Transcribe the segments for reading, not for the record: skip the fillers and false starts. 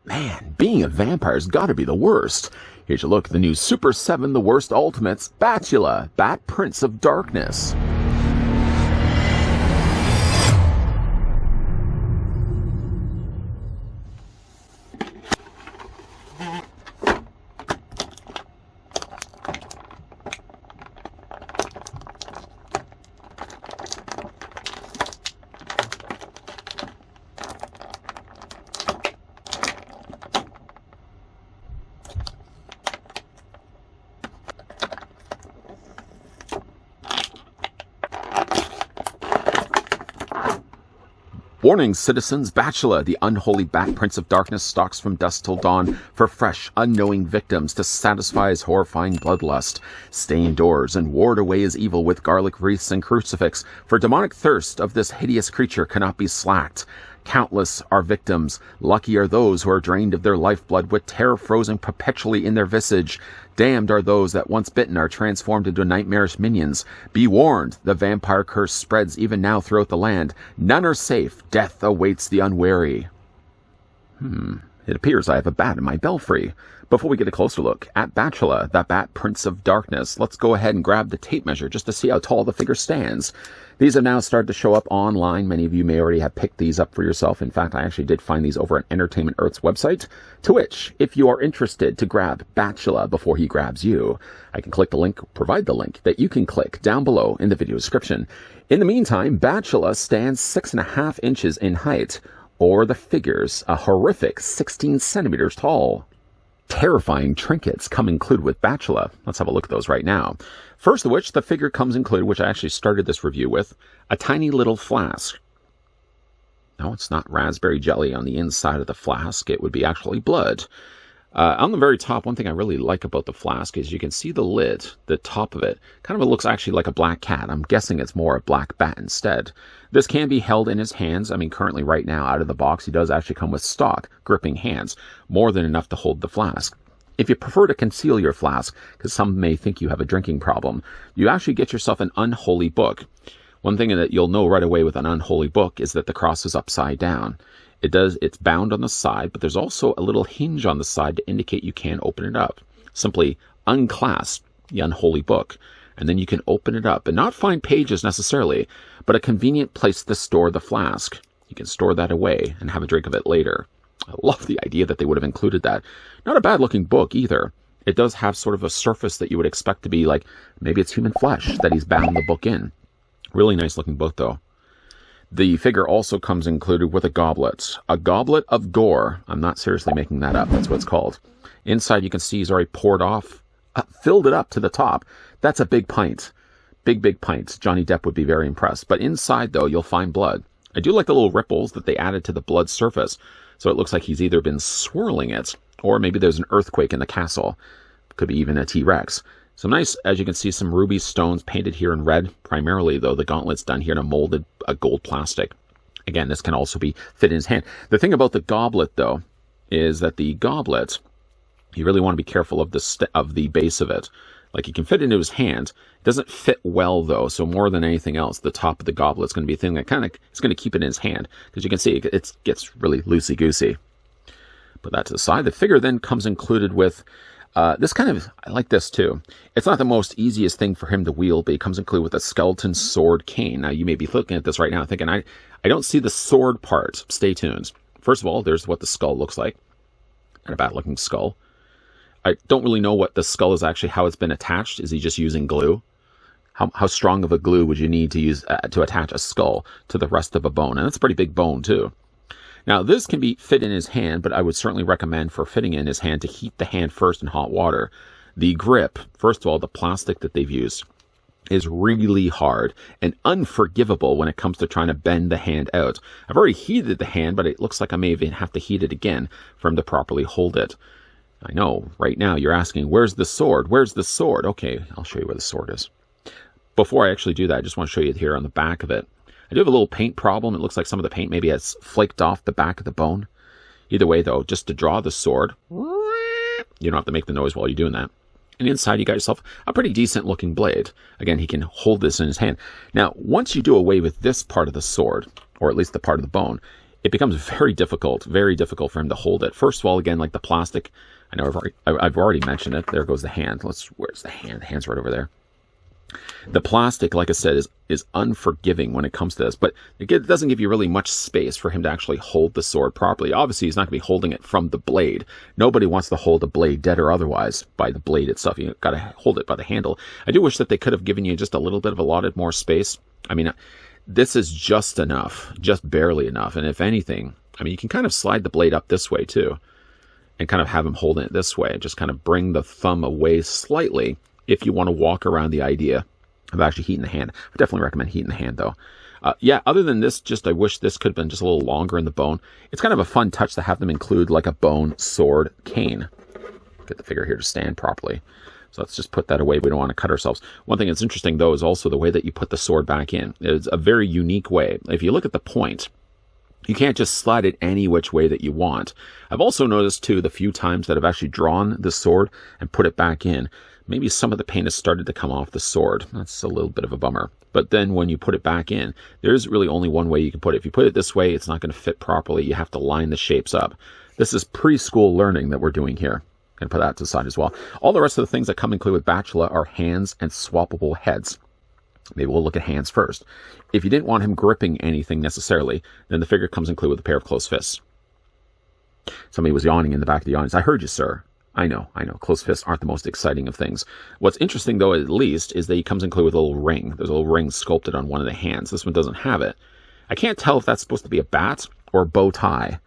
Man, being a vampire's gotta be the worst. Here's a look at the new Super 7 The Worst Ultimates, Batula, Bat Prince of Darkness. Warning, citizens, Bachelor, the unholy Bat Prince of Darkness, stalks from dusk till dawn for fresh, unknowing victims to satisfy his horrifying bloodlust. Stay indoors and ward away his evil with garlic wreaths and crucifix, for demonic thirst of this hideous creature cannot be slacked. Countless are victims. Lucky are those who are drained of their lifeblood with terror frozen perpetually in their visage. Damned are those that once bitten are transformed into nightmarish minions. Be warned, the vampire curse spreads even now throughout the land. None are safe. Death awaits the unwary. It appears I have a bat in my belfry. Before we get a closer look at Batula, the Bat Prince of Darkness, let's go ahead and grab the tape measure just to see how tall the figure stands. These have now started to show up online. Many of you may already have picked these up for yourself. In fact, I actually did find these over on Entertainment Earth's website, to which, if you are interested to grab Batula before he grabs you, I can click the link, provide the link that you can click down below in the video description. In the meantime, Batula stands 6.5 inches in height, or the figure's a horrific 16 centimeters tall. Terrifying trinkets come included with Batula. Let's have a look at those right now. First of which, the figure comes included, which I actually started this review with, a tiny little flask. No, it's not raspberry jelly on the inside of the flask. It would be actually blood. On the very top, one thing I really like about the flask is you can see the lid, the top of it. Kind of looks actually like a black cat. I'm guessing it's more a black bat instead. This can be held in his hands. I mean, currently right now, out of the box, he does actually come with stock, gripping hands, more than enough to hold the flask. If you prefer to conceal your flask, because some may think you have a drinking problem, you actually get yourself an unholy book. One thing that you'll know right away with an unholy book is that the cross is upside down. It's bound on the side, but there's also a little hinge on the side to indicate you can open it up. Simply unclasp the unholy book, and then you can open it up and not find pages necessarily, but a convenient place to store the flask. You can store that away and have a drink of it later. I love the idea that they would have included that. Not a bad looking book either. It does have sort of a surface that you would expect to be like, maybe it's human flesh that he's bound the book in. Really nice looking book though. The figure also comes included with a goblet of gore. I'm not seriously making that up. That's what it's called. Inside you can see he's already poured off, filled it up to the top. That's a big pint. Big pint. Johnny Depp would be very impressed. But inside though, you'll find blood. I do like the little ripples that they added to the blood surface. So it looks like he's either been swirling it, or maybe there's an earthquake in the castle. Could be even a T-Rex. Some nice, as you can see, some ruby stones painted here in red. Primarily, though, the gauntlet's done here in a molded gold plastic. Again, this can also be fit in his hand. The thing about the goblet, though, is that the goblet, you really want to be careful of the base of it. Like, you can fit into his hand. It doesn't fit well, though, so more than anything else, the top of the goblet's going to be a thing that kind of is going to keep it in his hand. Because you can see it gets really loosey-goosey. Put that to the side. The figure then comes included with this kind of, I like this too. It's not the most easiest thing for him to wield, but he comes included with a skeleton sword cane. Now, you may be looking at this right now thinking, I don't see the sword part. Stay tuned. First of all, there's what the skull looks like. And a bad-looking skull. I don't really know what the skull is actually, how it's been attached. Is he just using glue? How strong of a glue would you need to use to attach a skull to the rest of a bone? And that's a pretty big bone, too. Now, this can be fit in his hand, but I would certainly recommend for fitting in his hand to heat the hand first in hot water. The grip, first of all, the plastic that they've used is really hard and unforgivable when it comes to trying to bend the hand out. I've already heated the hand, but it looks like I may even have to heat it again for him to properly hold it. I know, right now you're asking, where's the sword? Where's the sword? Okay, I'll show you where the sword is. Before I actually do that, I just want to show you here on the back of it. I do have a little paint problem. It looks like some of the paint maybe has flaked off the back of the bone. Either way, though, just to draw the sword, you don't have to make the noise while you're doing that. And inside, you got yourself a pretty decent-looking blade. Again, he can hold this in his hand. Now, once you do away with this part of the sword, or at least the part of the bone, it becomes very difficult for him to hold it. First of all, again, like the plastic, I know I've already mentioned it. There goes the hand. Where's the hand? The hand's right over there. The plastic, like I said, is unforgiving when it comes to this, but it doesn't give you really much space for him to actually hold the sword properly. Obviously, he's not going to be holding it from the blade. Nobody wants to hold a blade dead or otherwise by the blade itself. You've got to hold it by the handle. I do wish that they could have given you just a little bit of allotted more space. I mean, this is just enough, just barely enough. And if anything, I mean, you can kind of slide the blade up this way too and kind of have him holding it this way. Just kind of bring the thumb away slightly if you want to walk around the idea of actually heating the hand. I definitely recommend heating the hand, though. Yeah, other than this, I wish this could have been just a little longer in the bone. It's kind of a fun touch to have them include like a bone sword cane. Get the figure here to stand properly. So let's just put that away. We don't want to cut ourselves. One thing that's interesting, though, is also the way that you put the sword back in. It's a very unique way. If you look at the point, you can't just slide it any which way that you want. I've also noticed, too, the few times that I've actually drawn the sword and put it back in, maybe some of the paint has started to come off the sword. That's a little bit of a bummer. But then when you put it back in, there's really only one way you can put it. If you put it this way, it's not going to fit properly. You have to line the shapes up. This is preschool learning that we're doing here. Going to put that to the side as well. All the rest of the things that come included with Batula are hands and swappable heads. Maybe we'll look at hands first. If you didn't want him gripping anything necessarily, then the figure comes included with a pair of closed fists. Somebody was yawning in the back of the audience. I heard you, sir. I know. Closed fists aren't the most exciting of things. What's interesting, though, at least, is that he comes included with a little ring. There's a little ring sculpted on one of the hands. This one doesn't have it. I can't tell if that's supposed to be a bat or a bow tie.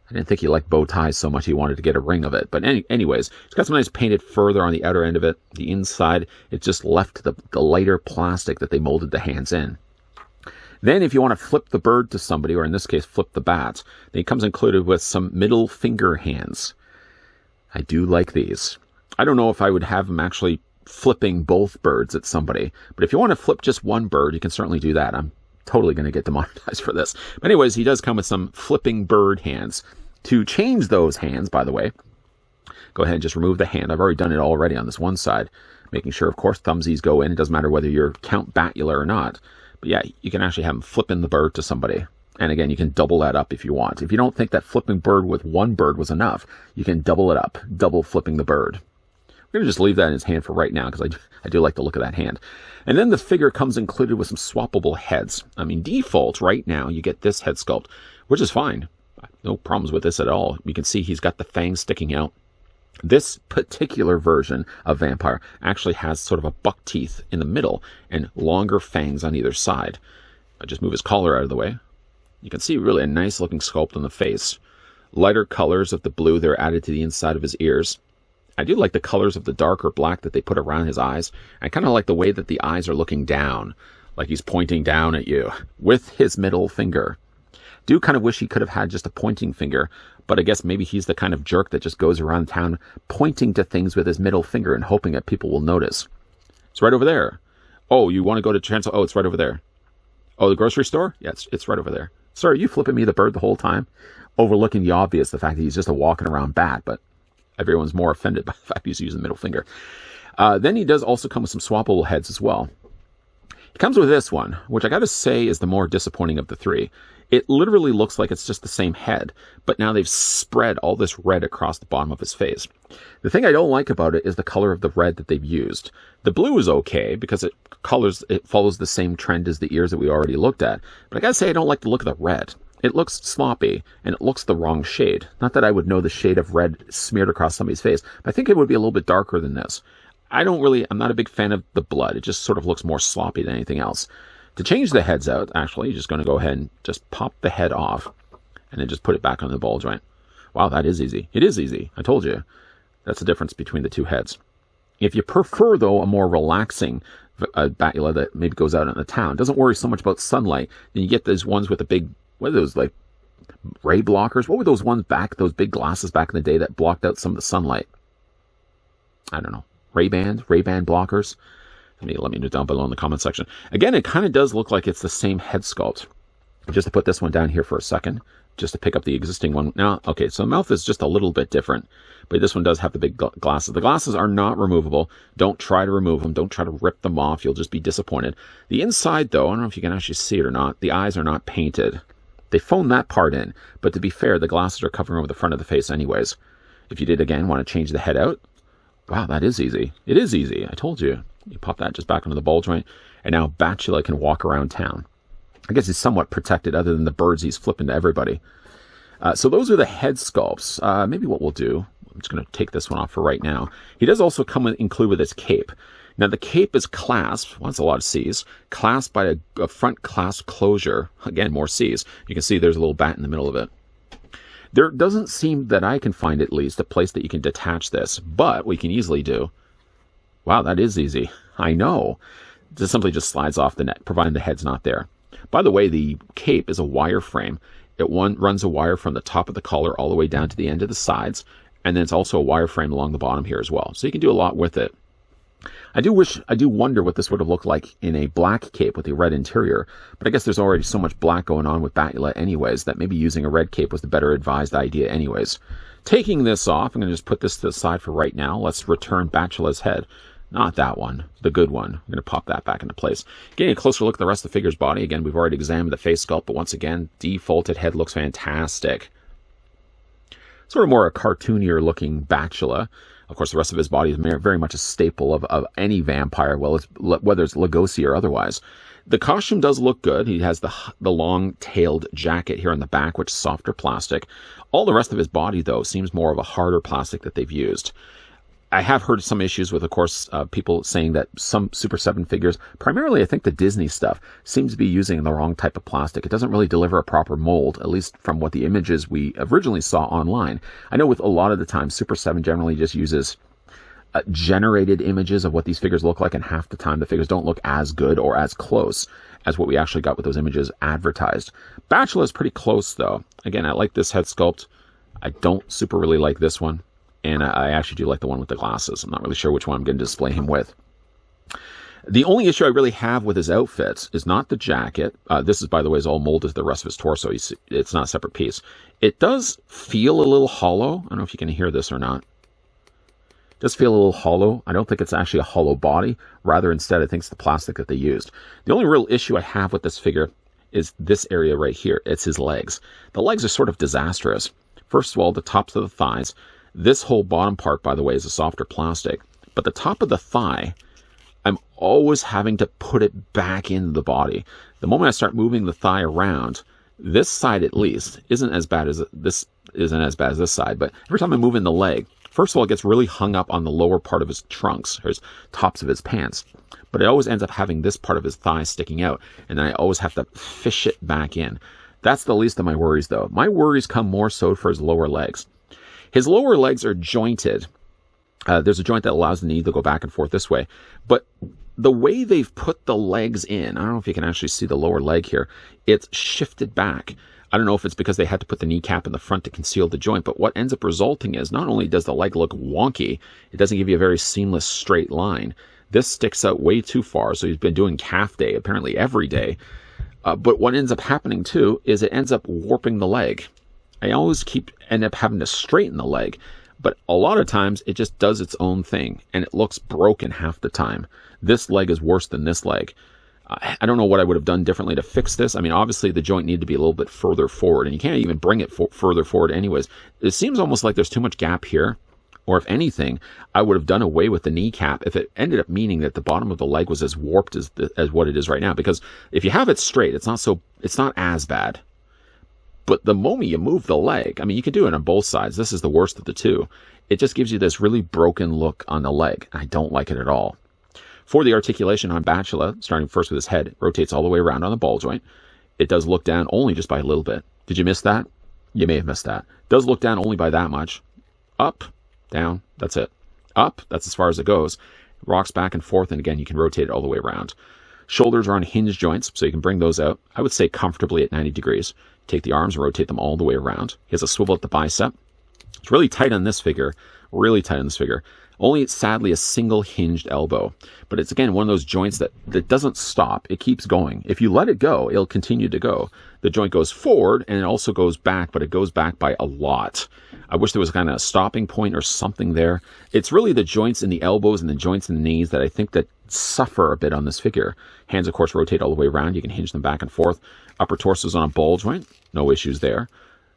I didn't think he liked bow ties so much he wanted to get a ring of it. But anyways, it's got some nice painted further on the outer end of it. The inside, it just left the lighter plastic that they molded the hands in. Then if you want to flip the bird to somebody, or in this case, flip the bat, then it comes included with some middle finger hands. I do like these. I don't know if I would have them actually flipping both birds at somebody, but if you want to flip just one bird, you can certainly do that. I'm totally going to get demonetized for this. But anyways, he does come with some flipping bird hands. To change those hands, by the way, go ahead and just remove the hand. I've already done it already on this one side, making sure, of course, thumbsies go in. It doesn't matter whether you're Count Batula or not. But yeah, you can actually have him flipping the bird to somebody. And again, you can double that up if you want. If you don't think that flipping bird with one bird was enough, you can double it up, double flipping the bird. We're going to just leave that in his hand for right now because I do like the look of that hand. And then the figure comes included with some swappable heads. I mean, default right now, you get this head sculpt, which is fine. No problems with this at all. You can see he's got the fangs sticking out. This particular version of Vampire actually has sort of a buck teeth in the middle and longer fangs on either side. I just move his collar out of the way. You can see really a nice looking sculpt on the face. Lighter colors of the blue that are added to the inside of his ears. I do like the colors of the darker black that they put around his eyes. I kind of like the way that the eyes are looking down, like he's pointing down at you with his middle finger. Do kind of wish he could have had just a pointing finger, but I guess maybe he's the kind of jerk that just goes around town pointing to things with his middle finger and hoping that people will notice. It's right over there. Oh, you want to go to Chancellor? Oh, it's right over there. Oh, the grocery store? Yeah, it's right over there. Sir, are you flipping me the bird the whole time? Overlooking the obvious, the fact that he's just a walking around bat, but everyone's more offended by the fact he's using the middle finger. Then he does also come with some swappable heads as well. He comes with this one, which I got to say is the more disappointing of the three. It literally looks like it's just the same head, but now they've spread all this red across the bottom of his face. The thing I don't like about it is the color of the red that they've used. The blue is okay because it follows the same trend as the ears that we already looked at, but I gotta say I don't like the look of the red. It looks sloppy, and it looks the wrong shade. Not that I would know the shade of red smeared across somebody's face, but I think it would be a little bit darker than this. I'm not a big fan of the blood. It just sort of looks more sloppy than anything else. To change the heads out, actually, you're just going to go ahead and just pop the head off and then just put it back on the ball joint. Wow, that is easy. It is easy. I told you. That's the difference between the two heads. If you prefer, though, a more relaxing Batula that maybe goes out in the town, doesn't worry so much about sunlight, then you get those ones with the big, what are those, like ray blockers? What were those ones back, those big glasses back in the day that blocked out some of the sunlight? I don't know. Ray-Ban blockers? Let me know down below in the comment section. Again, it kind of does look like it's the same head sculpt. Just to put this one down here for a second, just to pick up the existing one. Now, okay, so the mouth is just a little bit different, but this one does have the big glasses. The glasses are not removable. Don't try to remove them. Don't try to rip them off. You'll just be disappointed. The inside, though, I don't know if you can actually see it or not. The eyes are not painted. They phoned that part in, but to be fair, the glasses are covering over the front of the face anyways. If you did, again, want to change the head out, wow, that is easy. It is easy. I told you. You pop that just back onto the ball joint, and now Batula can walk around town. I guess he's somewhat protected other than the birds he's flipping to everybody. So those are the head sculpts. Maybe what we'll do, I'm just going to take this one off for right now. He does also include with his cape. Now, the cape is clasped, well, that's a lot of C's, clasped by a front clasp closure. Again, more C's. You can see there's a little bat in the middle of it. There doesn't seem, that I can find at least, a place that you can detach this, but we can easily do. Wow, that is easy. I know. This simply just slides off the neck, providing the head's not there. By the way, the cape is a wire frame. It runs a wire from the top of the collar all the way down to the end of the sides, and then it's also a wire frame along the bottom here as well. So you can do a lot with it. I do wonder what this would have looked like in a black cape with a red interior, but I guess there's already so much black going on with Batula anyways that maybe using a red cape was the better advised idea anyways. Taking this off, I'm going to just put this to the side for right now. Let's return Batula's head. Not that one, the good one. I'm going to pop that back into place. Getting a closer look at the rest of the figure's body. Again, we've already examined the face sculpt, but once again, defaulted head looks fantastic. Sort of more a cartoonier looking Batula. Of course, the rest of his body is very much a staple of any vampire, whether it's Lugosi or otherwise. The costume does look good. He has the long-tailed jacket here on the back, which is softer plastic. All the rest of his body, though, seems more of a harder plastic that they've used. I have heard some issues with, of course, people saying that some Super 7 figures, primarily I think the Disney stuff, seems to be using the wrong type of plastic. It doesn't really deliver a proper mold, at least from what the images we originally saw online. I know with a lot of the time, Super 7 generally just uses generated images of what these figures look like, and half the time the figures don't look as good or as close as what we actually got with those images advertised. Bachelor is pretty close, though. Again, I like this head sculpt. I don't super really like this one. And I actually do like the one with the glasses. I'm not really sure which one I'm going to display him with. The only issue I really have with his outfits is not the jacket. This is, by the way, is all molded to the rest of his torso. You see, it's not a separate piece. It does feel a little hollow. I don't know if you can hear this or not. It does feel a little hollow. I don't think it's actually a hollow body. Rather, instead, I think it's the plastic that they used. The only real issue I have with this figure is this area right here. It's his legs. The legs are sort of disastrous. First of all, the tops of the thighs. This whole bottom part, by the way, is a softer plastic. But the top of the thigh, I'm always having to put it back into the body. The moment I start moving the thigh around, this side at least isn't as bad as this side. But every time I move in the leg, first of all, it gets really hung up on the lower part of his trunks, or his tops of his pants. But it always ends up having this part of his thigh sticking out, and then I always have to fish it back in. That's the least of my worries, though. My worries come more so for his lower legs. His lower legs are jointed. There's a joint that allows the knee to go back and forth this way. But the way they've put the legs in, I don't know if you can actually see the lower leg here, it's shifted back. I don't know if it's because they had to put the kneecap in the front to conceal the joint, but what ends up resulting is not only does the leg look wonky, it doesn't give you a very seamless straight line. This sticks out way too far, so he's been doing calf day apparently every day. But what ends up happening too is it ends up warping the leg. I always end up having to straighten the leg, but a lot of times it just does its own thing, and it looks broken half the time. This leg is worse than this leg. I don't know what I would have done differently to fix this. I mean, obviously the joint needed to be a little bit further forward, and you can't even bring it further forward anyways. It seems almost like there's too much gap here, or if anything, I would have done away with the kneecap if it ended up meaning that the bottom of the leg was as warped as what it is right now. Because if you have it straight, it's not as bad. But the moment you move the leg, I mean, you can do it on both sides. This is the worst of the two. It just gives you this really broken look on the leg. I don't like it at all. For the articulation on Batula, starting first with his head, it rotates all the way around on the ball joint. It does look down only just by a little bit. Did you miss that? You may have missed that. It does look down only by that much. Up, down, that's it. Up, that's as far as it goes. It rocks back and forth, and again, you can rotate it all the way around. Shoulders are on hinge joints, so you can bring those out, I would say comfortably at 90 degrees. Take the arms and rotate them all the way around. He has a swivel at the bicep. It's really tight on this figure. Really tight on this figure. Only, sadly, a single hinged elbow. But it's, again, one of those joints that doesn't stop. It keeps going. If you let it go, it'll continue to go. The joint goes forward, and it also goes back, but it goes back by a lot. I wish there was kind of a stopping point or something there. It's really the joints in the elbows and the joints in the knees that I think that suffer a bit on this figure. Hands, of course, rotate all the way around. You can hinge them back and forth. Upper torso's on a ball joint. No issues there.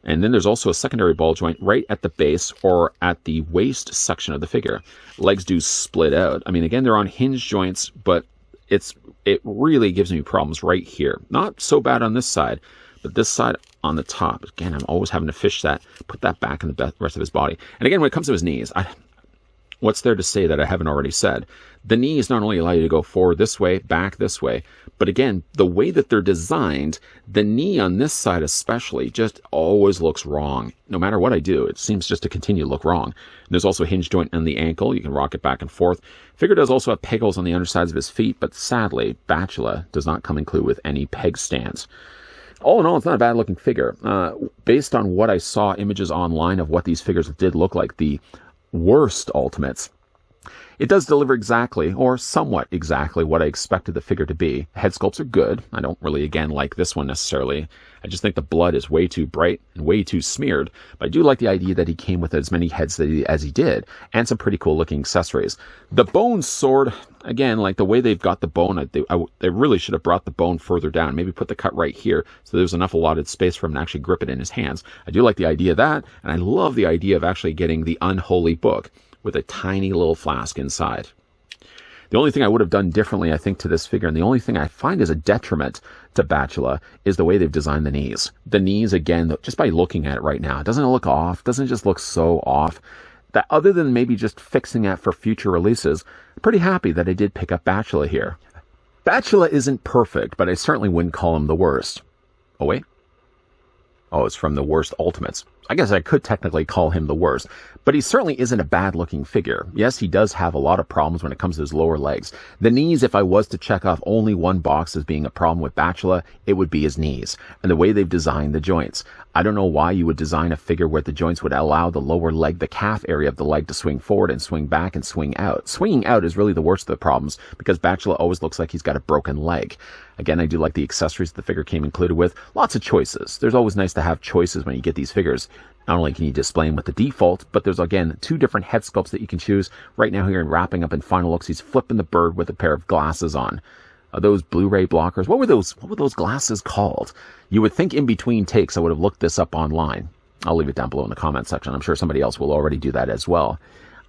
And then there's also a secondary ball joint right at the base or at the waist section of the figure. Legs do split out. I mean, again, they're on hinge joints, but it really gives me problems right here. Not so bad on this side, but this side on the top. Again, I'm always having to fish that, put that back in the rest of his body. And again, when it comes to his knees, what's there to say that I haven't already said? The knees not only allow you to go forward this way, back this way, but again, the way that they're designed, the knee on this side especially just always looks wrong. No matter what I do, it seems just to continue to look wrong. And there's also a hinge joint on the ankle. You can rock it back and forth. Figure does also have peg holes on the undersides of his feet, but sadly, Batula does not come included with any peg stands. All in all, it's not a bad looking figure. Based on what I saw images online of what these figures did look like, the worst Ultimates, it does deliver exactly, or somewhat exactly, what I expected the figure to be. Head sculpts are good. I don't really, again, like this one necessarily. I just think the blood is way too bright and way too smeared. But I do like the idea that he came with as many heads as he did, and some pretty cool looking accessories. The bone sword, again, like the way they've got the bone, they really should have brought the bone further down. Maybe put the cut right here so there's enough allotted space for him to actually grip it in his hands. I do like the idea of that, and I love the idea of actually getting the unholy book with a tiny little flask inside. The only thing I would have done differently, I think, to this figure, and the only thing I find is a detriment to Batula, is the way they've designed the knees. The knees, again, just by looking at it right now, doesn't it look off? Doesn't it just look so off? That other than maybe just fixing it for future releases, I'm pretty happy that I did pick up Batula here. Batula isn't perfect, but I certainly wouldn't call him the worst. Oh, wait. Oh, it's from the worst Ultimates. I guess I could technically call him the worst, but he certainly isn't a bad-looking figure. Yes, he does have a lot of problems when it comes to his lower legs. The knees, if I was to check off only one box as being a problem with Batula, it would be his knees, and the way they've designed the joints. I don't know why you would design a figure where the joints would allow the lower leg, the calf area of the leg, to swing forward and swing back and swing out. Swinging out is really the worst of the problems, because Batula always looks like he's got a broken leg. Again, I do like the accessories the figure came included with. Lots of choices. There's always nice to have choices when you get these figures. Not only can you display them with the default, but there's, again, 2 different head sculpts that you can choose. Right now here in wrapping up in final looks, he's flipping the bird with a pair of glasses on. Those Blu-ray blockers, what were those glasses called? You would think in between takes I would have looked this up online. I'll leave it down below in the comment section. I'm sure somebody else will already do that as well.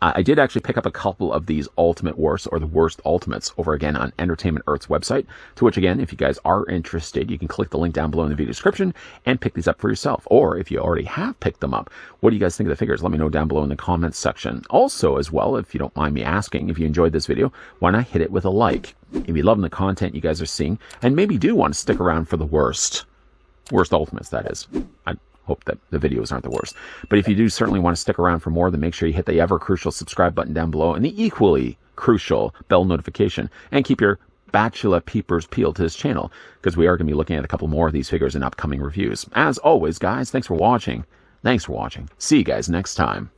I did actually pick up a couple of these Ultimate Worst, or the Worst Ultimates, over again on Entertainment Earth's website, to which, again, if you guys are interested, you can click the link down below in the video description and pick these up for yourself. Or if you already have picked them up, what do you guys think of the figures? Let me know down below in the comments section. Also, as well, if you don't mind me asking, if you enjoyed this video, why not hit it with a like? If you're loving the content you guys are seeing, and maybe do want to stick around for the worst Ultimates, that is. I hope that the videos aren't the worst. But if you do certainly want to stick around for more, then make sure you hit the ever-crucial subscribe button down below and the equally crucial bell notification. And keep your Batula peepers peeled to this channel, because we are going to be looking at a couple more of these figures in upcoming reviews. As always, guys, thanks for watching. See you guys next time.